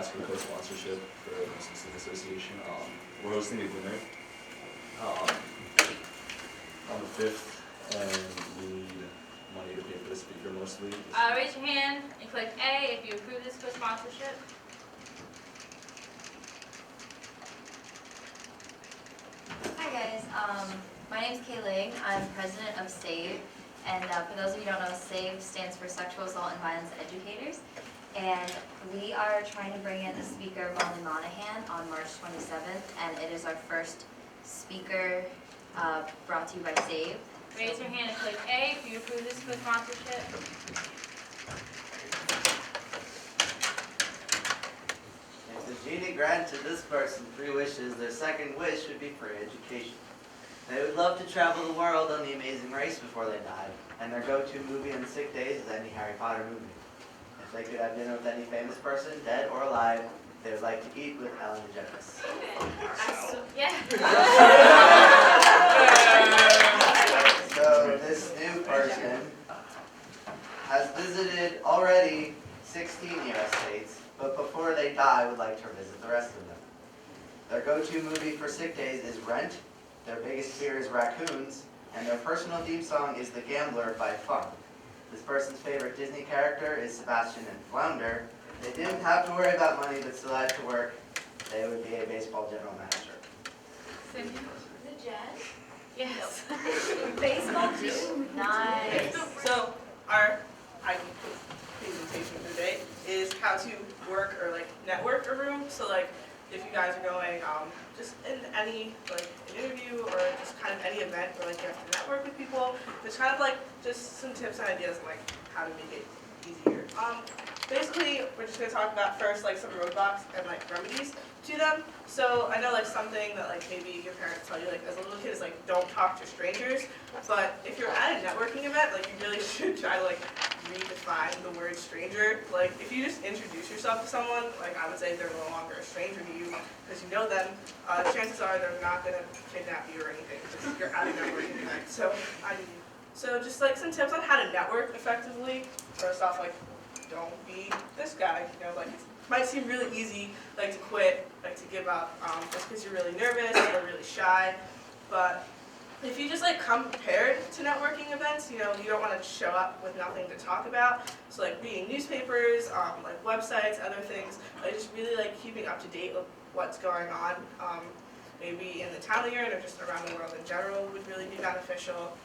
ask for co-sponsorship for the Muslim Student Association. We're hosting a dinner on the 5th, and we need money to pay for the speaker mostly. Raise your hand and click A if you approve this co-sponsorship. Hi guys, my name is Kayling. I'm president of SAVE, and for those of you who don't know, SAVE stands for Sexual Assault and Violence Educators, and we are trying to bring in a speaker, Molly Monahan, on March 27th, and it is our first speaker brought to you by SAVE. Raise your hand and click A if you approve this co-sponsorship. If the genie granted this person 3 wishes, their second wish would be free education. They would love to travel the world on The Amazing Race before they died, and their go-to movie on sick days is any Harry Potter movie. If they could have dinner with any famous person, dead or alive, they would like to eat with Ellen DeGeneres. Yeah. So this new person has visited already 16 U.S. states, but before they die would like to visit the rest of them. Their go-to movie for sick days is Rent, their biggest fear is raccoons, and their personal theme song is The Gambler by Funk. This person's favorite Disney character is Sebastian and Flounder. If they didn't have to worry about money but still had to work, they would be a baseball general manager. Is it Jen? Yes. Baseball team? Nice. So our presentation for the day is how to work or like network a room. So like if you guys are going just in any like an interview or just kind of any event where like you have to network with people, there's kind of like just some tips and ideas like how to make it easier. Basically, we're just going to talk about first like some roadblocks and like remedies to them. So I know like something that like maybe your parents tell you like as a little kid is like don't talk to strangers. But if you're at a networking event, like you really should try to like redefine the word stranger. Like if you just introduce yourself to someone, like I would say they're no longer a stranger to you because you know them. Chances are they're not going to kidnap you or anything because you're at a networking event. So just like some tips on how to network effectively. First off, like don't be this guy. You know, like it might seem really easy, like to quit, like to give up, just because you're really nervous or really shy. But if you just like come prepared to networking events, you know, you don't want to show up with nothing to talk about. So like reading newspapers, like websites, other things, like just really like keeping up to date with what's going on, maybe in the town that you're in or just around the world in general would really be beneficial.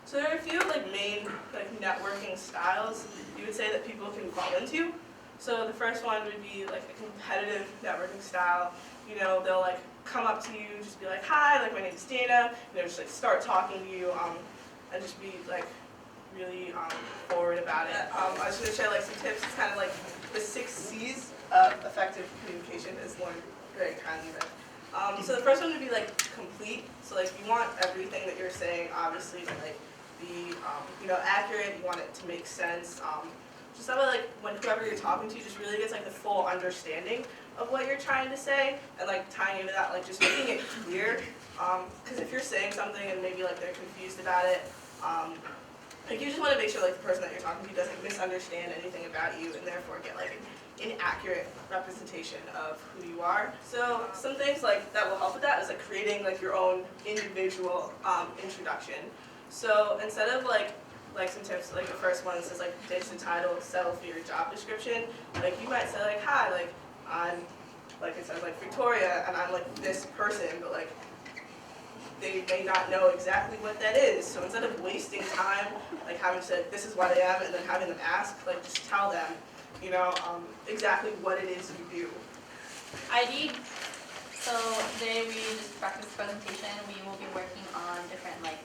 So there are a few like main like networking styles you would say that people can fall into. So the first one would be like a competitive networking style. You know, they'll like come up to you, just be like, "Hi, like my name is Dana." You know, just like start talking to you, and just be like really forward about it. I was going to share like some tips. It's kind of like the 6 C's of effective communication, as Lauren very kindly read. So the first one would be like complete. So like you want everything that you're saying obviously to like be you know, accurate. You want it to make sense. Just that way, like when whoever you're talking to just really gets like the full understanding of what you're trying to say, and like tying into that, like just making it clear. Because if you're saying something and maybe like they're confused about it, like you just want to make sure like the person that you're talking to doesn't misunderstand anything about you and therefore get like an inaccurate representation of who you are. So some things like that will help with that is like creating like your own individual introduction. So instead of like some tips, like the first one says like ditch the title, settle for your job description. Like you might say like, "Hi, like I'm," like it says like Victoria, and I'm like this person, but like they may not know exactly what that is. So instead of wasting time, like having to say this is what I am, and then having them ask, like just tell them, you know, exactly what it is you do. ID. So today we just practice presentation. We will be working on different like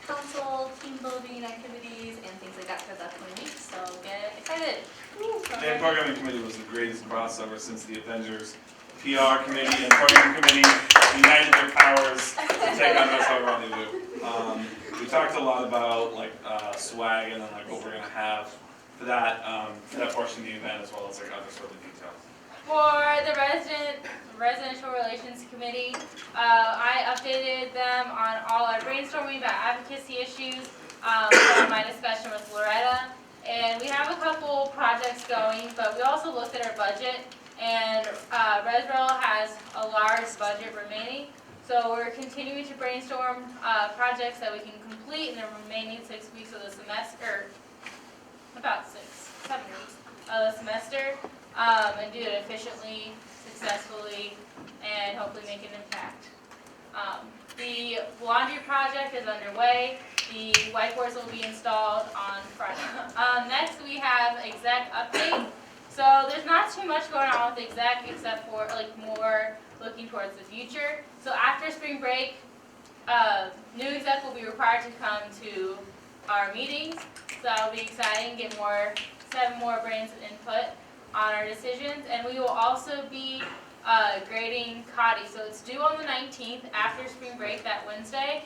council, team building activities, and things like that for the upcoming week. So get excited. The programming committee was the greatest boss ever since the Avengers. PR committee and programming committee united their powers to take on us however they do. We talked a lot about like swag and then like what we're gonna have for that portion of the event, as well as like other sort of details. For the residential relations committee, I updated them on all our brainstorming about advocacy issues from my discussion with Loretta, And we have a couple projects going, but we also looked at our budget, and Resrel has a large budget remaining. So we're continuing to brainstorm projects that we can complete in the remaining 6 weeks of the semester, about 7 weeks of the semester, and do it efficiently, successfully, and hopefully make an impact. The laundry project is underway. The whiteboards will be installed on Friday. Next, we have Exec update. So there's not too much going on with Exec except for like more looking towards the future. So after spring break, new Exec will be required to come to our meetings. So that'll be exciting. Get 7 more brains of input on our decisions, and we will also be grading CODI. So it's due on the 19th after spring break that Wednesday,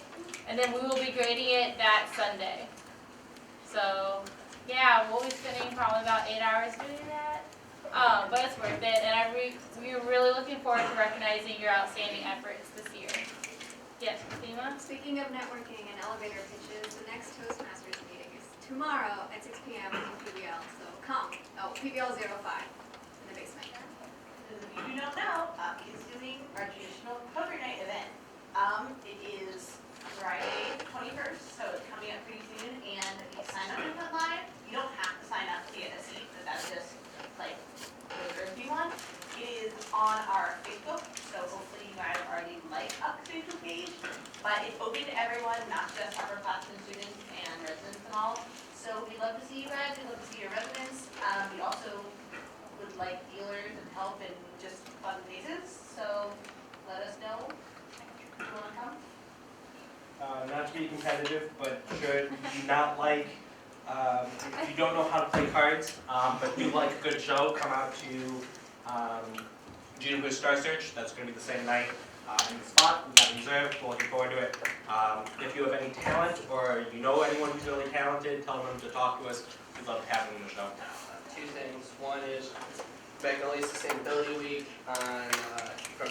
and then we will be grading it that Sunday. So yeah, we'll be spending probably about 8 hours doing that, but it's worth it, and we're really looking forward to recognizing your outstanding efforts this year. Yes, Fatima? Speaking of networking and elevator pitches, the next Toastmasters meeting is tomorrow at 6 p.m. in PBL, so come. Oh, PBL 05 in the basement. As if you do not know, is doing our traditional poker night event. It is Friday 21st, so it's coming up pretty soon, and you sign up to put live. You don't have to sign up to get a seat, but that's just like reserved you one. It is on our Facebook, so hopefully you guys already like our Facebook page, but it's open to everyone, not just upperclassmen students and residents and all. So we'd love to see you guys, we'd love to see your residents. We also would like dealers and help and just fun faces, so let us know if you want to come. Not to be competitive, but should you not like, if you don't know how to play cards, but do like a good show, come out to Juniper Star Search. That's going to be the same night in the spot. We got it reserved. We're looking forward to it. If you have any talent or you know anyone who's really talented, tell them to talk to us. We'd love to have them in the show. 2 things. One is Magnolia Sustainability Week on from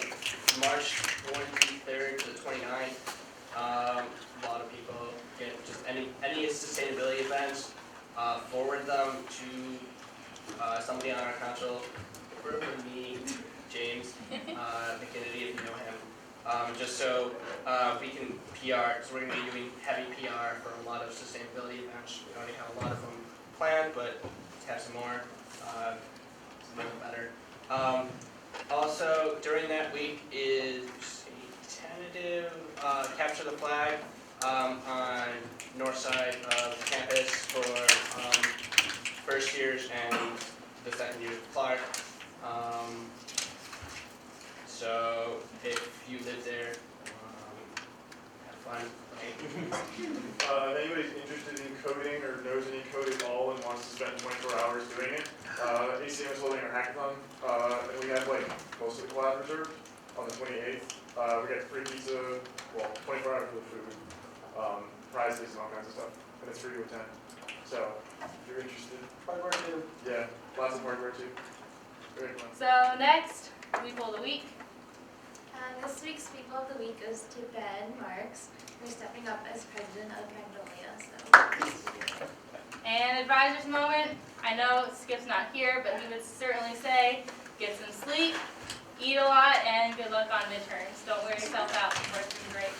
March 23rd to the 29th. A lot of people get just any sustainability events, forward them to somebody on our council, preferably me, James McKinney, if you know him, just so we can PR, so we're going to be doing heavy PR for a lot of sustainability events. We already have a lot of them planned, but let's have some more, some more better. Also, during that week is a tentative capture the flag on north side of campus for first years and the second years of Clark. So if you live there, have fun. If anybody's interested in coding or knows any code at all and wants to spend 24 hours doing it, ACM is holding our hackathon, and we have like most of the class reserved on the 28th. We got free pizza, well, 24 hours for the food, prizes and all kinds of stuff, and it's free to attend. So if you're interested, Hardware too. yeah, lots of hardware too. Very fun. So next, Weepul of the week. This week's People of the Week goes to Ben Marks for stepping up as president of Magnolia. So, And advisor's moment. I know Skip's not here, but he would certainly say, get some sleep, eat a lot, and good luck on midterms. Don't wear yourself out. Work's been great.